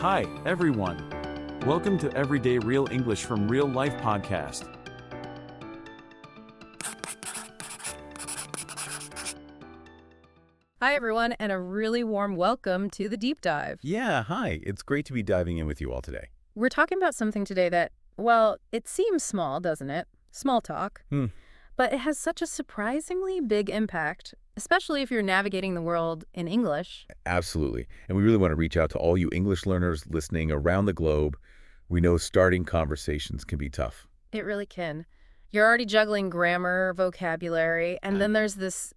Hi, everyone. Welcome to Everyday Real English from Real Life podcast. Hi, everyone, and a really warm welcome to the deep dive. Yeah, hi. It's great to be diving in with you all today. We're talking about something today that, well, it seems small, doesn't it? Small talk. But it has such a surprisingly big impact, especially if you're navigating the world in English. Absolutely. And we really want to reach out to all you English learners listening around the globe. We know starting conversations can be tough. It really can. You're already juggling grammar, vocabulary, and then there's this,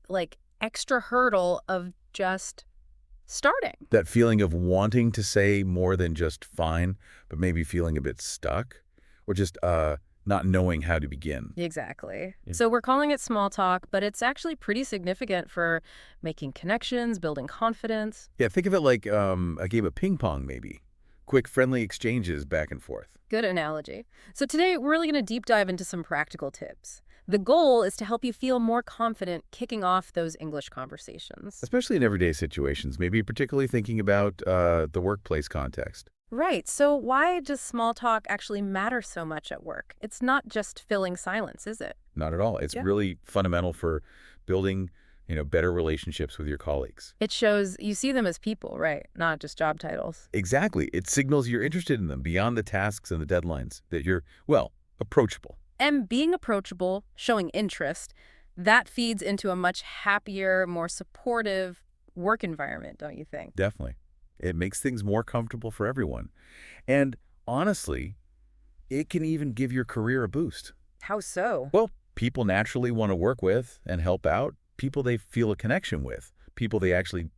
extra hurdle of just starting. That feeling of wanting to say more than just fine, but maybe feeling a bit stuck, or just not knowing how to begin. Exactly. Yeah. So we're calling it small talk, but it's actually pretty significant for making connections, building confidence. Yeah, think of it like a game of ping pong, maybe. Quick, friendly exchanges back and forth. Good analogy. So today, we're really going to deep dive into some practical tips. The goal is to help you feel more confident kicking off those English conversations. Especially in everyday situations, maybe particularly thinking about the workplace context. Right. So why does small talk actually matter so much at work? It's not just filling silence, is it? Not at all. It's really fundamental for building, better relationships with your colleagues. It shows you see them as people, right? Not just job titles. Exactly. It signals you're interested in them beyond the tasks and the deadlines, that you're, approachable. And being approachable, showing interest, that feeds into a much happier, more supportive work environment, don't you think? Definitely. It makes things more comfortable for everyone. And honestly, it can even give your career a boost. How so? Well, people naturally want to work with and help out people they feel a connection with, people they actually,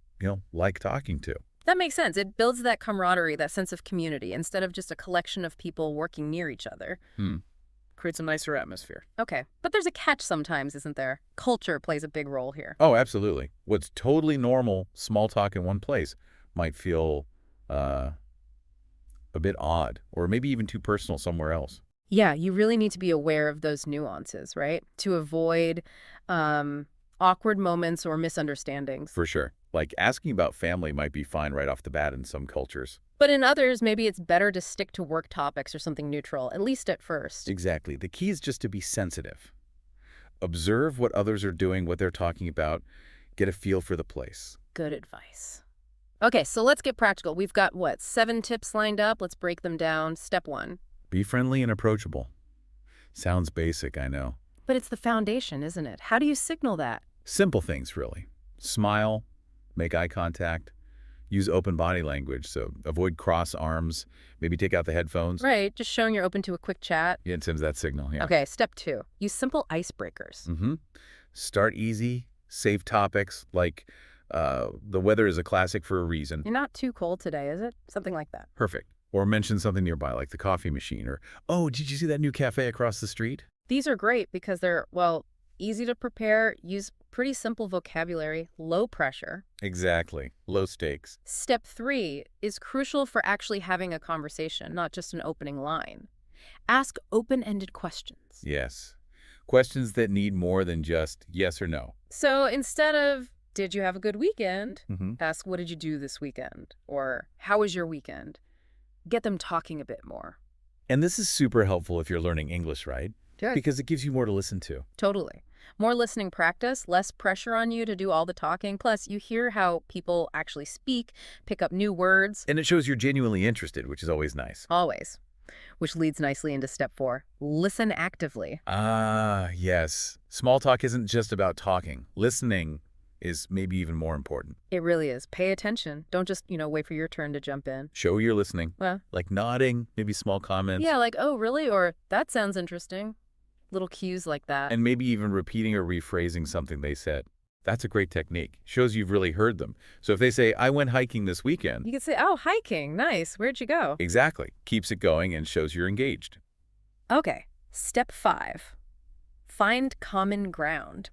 like talking to. That makes sense. It builds that camaraderie, that sense of community, instead of just a collection of people working near each other. Creates a nicer atmosphere. Okay, but there's a catch sometimes, isn't there? Culture plays a big role here. Oh, absolutely. What's totally normal, small talk in one place, might feel a bit odd, or maybe even too personal somewhere else. Yeah, you really need to be aware of those nuances, right? To avoid awkward moments or misunderstandings. For sure. Like asking about family might be fine right off the bat in some cultures. But in others, maybe it's better to stick to work topics or something neutral, at least at first. Exactly. The key is just to be sensitive. Observe what others are doing, what they're talking about. Get a feel for the place. Good advice. Okay, so let's get practical. We've got, 7 tips lined up? Let's break them down. Step 1. Be friendly and approachable. Sounds basic, I know. But it's the foundation, isn't it? How do you signal that? Simple things, really. Smile, make eye contact, use open body language, so avoid cross arms, maybe take out the headphones. Right, just showing you're open to a quick chat. Yeah, it sends that signal, yeah. Okay, step 2. Use simple icebreakers. Start easy, save topics, like the weather is a classic for a reason. You're not too cold today, is it? Something like that. Perfect. Or mention something nearby, like the coffee machine, or, oh, did you see that new cafe across the street? These are great because they're, easy to prepare, use pretty simple vocabulary, low pressure. Exactly. Low stakes. Step 3 is crucial for actually having a conversation, not just an opening line. Ask open-ended questions. Yes. Questions that need more than just yes or no. So instead of, did you have a good weekend? Mm-hmm. Ask, what did you do this weekend? Or, how was your weekend? Get them talking a bit more. And this is super helpful if you're learning English, right? Good. Because it gives you more to listen to. Totally. More listening practice, less pressure on you to do all the talking. Plus, you hear how people actually speak, pick up new words. And it shows you're genuinely interested, which is always nice. Always. Which leads nicely into step 4. Listen actively. Ah, yes. Small talk isn't just about talking. Listening is maybe even more important. It really is. Pay attention. Don't just, wait for your turn to jump in. Show you're listening. Well, like nodding, maybe small comments. yeah, like, oh, really? Or that sounds interesting. Little cues like that. And maybe even repeating or rephrasing something they said. That's a great technique. Shows you've really heard them. So if they say, I went hiking this weekend. You could say, oh, hiking. Nice. Where'd you go? Exactly. Keeps it going and shows you're engaged. Okay. Step 5. Find common ground.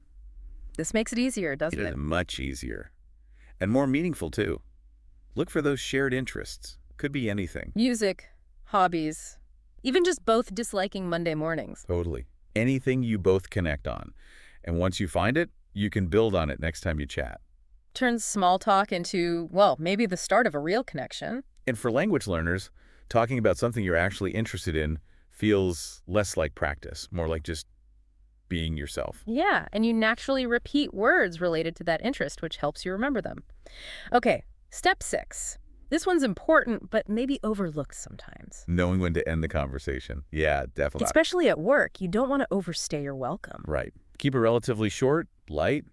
This makes it easier, doesn't It it? is much easier. And more meaningful, too. Look for those shared interests. Could be anything. Music, hobbies, even just both disliking Monday mornings. Totally. Anything you both connect on. And once you find it, you can build on it next time you chat. Turns small talk into, maybe the start of a real connection. And for language learners, talking about something you're actually interested in feels less like practice, more like just being yourself. Yeah, and you naturally repeat words related to that interest, which helps you remember them. Okay, step 6. This one's important, but maybe overlooked sometimes. Knowing when to end the conversation. Yeah, definitely. Especially at work, you don't want to overstay your welcome. Right. Keep it relatively short, light.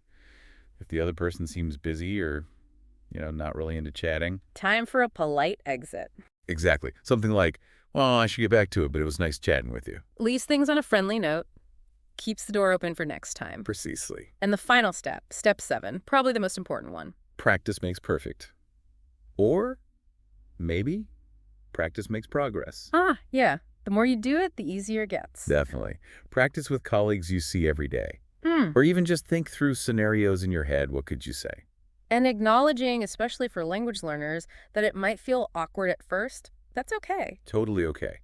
If the other person seems busy or, not really into chatting. Time for a polite exit. Exactly. Something like, well, I should get back to it, but it was nice chatting with you. Leaves things on a friendly note. Keeps the door open for next time. Precisely. And the final step, step 7, probably the most important one. Practice makes perfect. Or maybe practice makes progress. Yeah. The more you do it, the easier it gets. Definitely. Practice with colleagues you see every day. Or even just think through scenarios in your head. What could you say? And acknowledging, especially for language learners, that it might feel awkward at first, that's okay. Totally okay.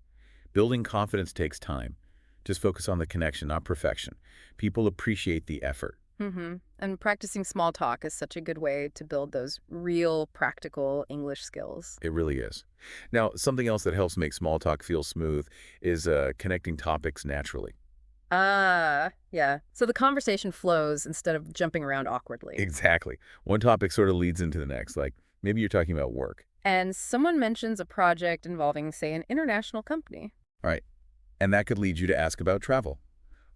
Building confidence takes time. Just focus on the connection, not perfection. People appreciate the effort. And practicing small talk is such a good way to build those real, practical English skills. It really is. Now, something else that helps make small talk feel smooth is connecting topics naturally. Yeah. So the conversation flows instead of jumping around awkwardly. Exactly. One topic sort of leads into the next, like maybe you're talking about work. And someone mentions a project involving, say, an international company. All right. And that could lead you to ask about travel.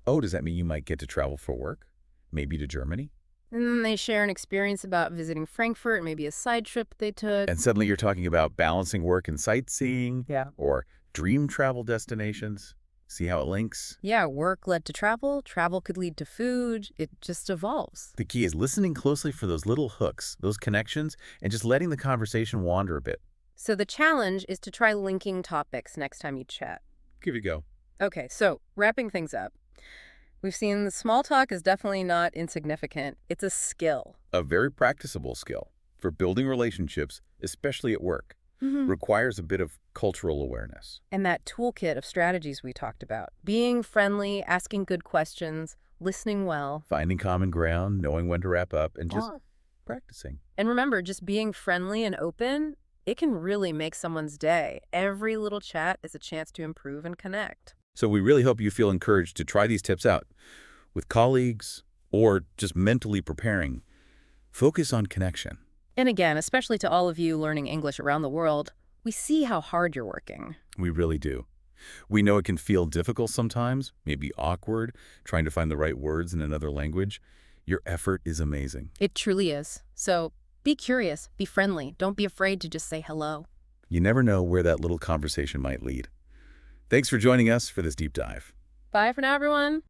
Oh, does that mean you might get to travel for work? Maybe to Germany? And then they share an experience about visiting Frankfurt, maybe a side trip they took. And suddenly you're talking about balancing work and sightseeing. Yeah. Or dream travel destinations. See how it links? Yeah, work led to travel. Travel could lead to food. It just evolves. The key is listening closely for those little hooks, those connections, and just letting the conversation wander a bit. So the challenge is to try linking topics next time you chat. Give it a go. Okay, so wrapping things up. We've seen the small talk is definitely not insignificant. It's a skill. A very practicable skill for building relationships, especially at work. Requires a bit of cultural awareness. And that toolkit of strategies we talked about. Being friendly, asking good questions, listening well. Finding common ground, knowing when to wrap up, and just practicing. And remember, just being friendly and open, it can really make someone's day. Every little chat is a chance to improve and connect. So we really hope you feel encouraged to try these tips out with colleagues or just mentally preparing. Focus on connection. And again, especially to all of you learning English around the world, we see how hard you're working. We really do. We know it can feel difficult sometimes, maybe awkward, trying to find the right words in another language. Your effort is amazing. It truly is. So be curious, be friendly. Don't be afraid to just say hello. You never know where that little conversation might lead. Thanks for joining us for this deep dive. Bye for now, everyone.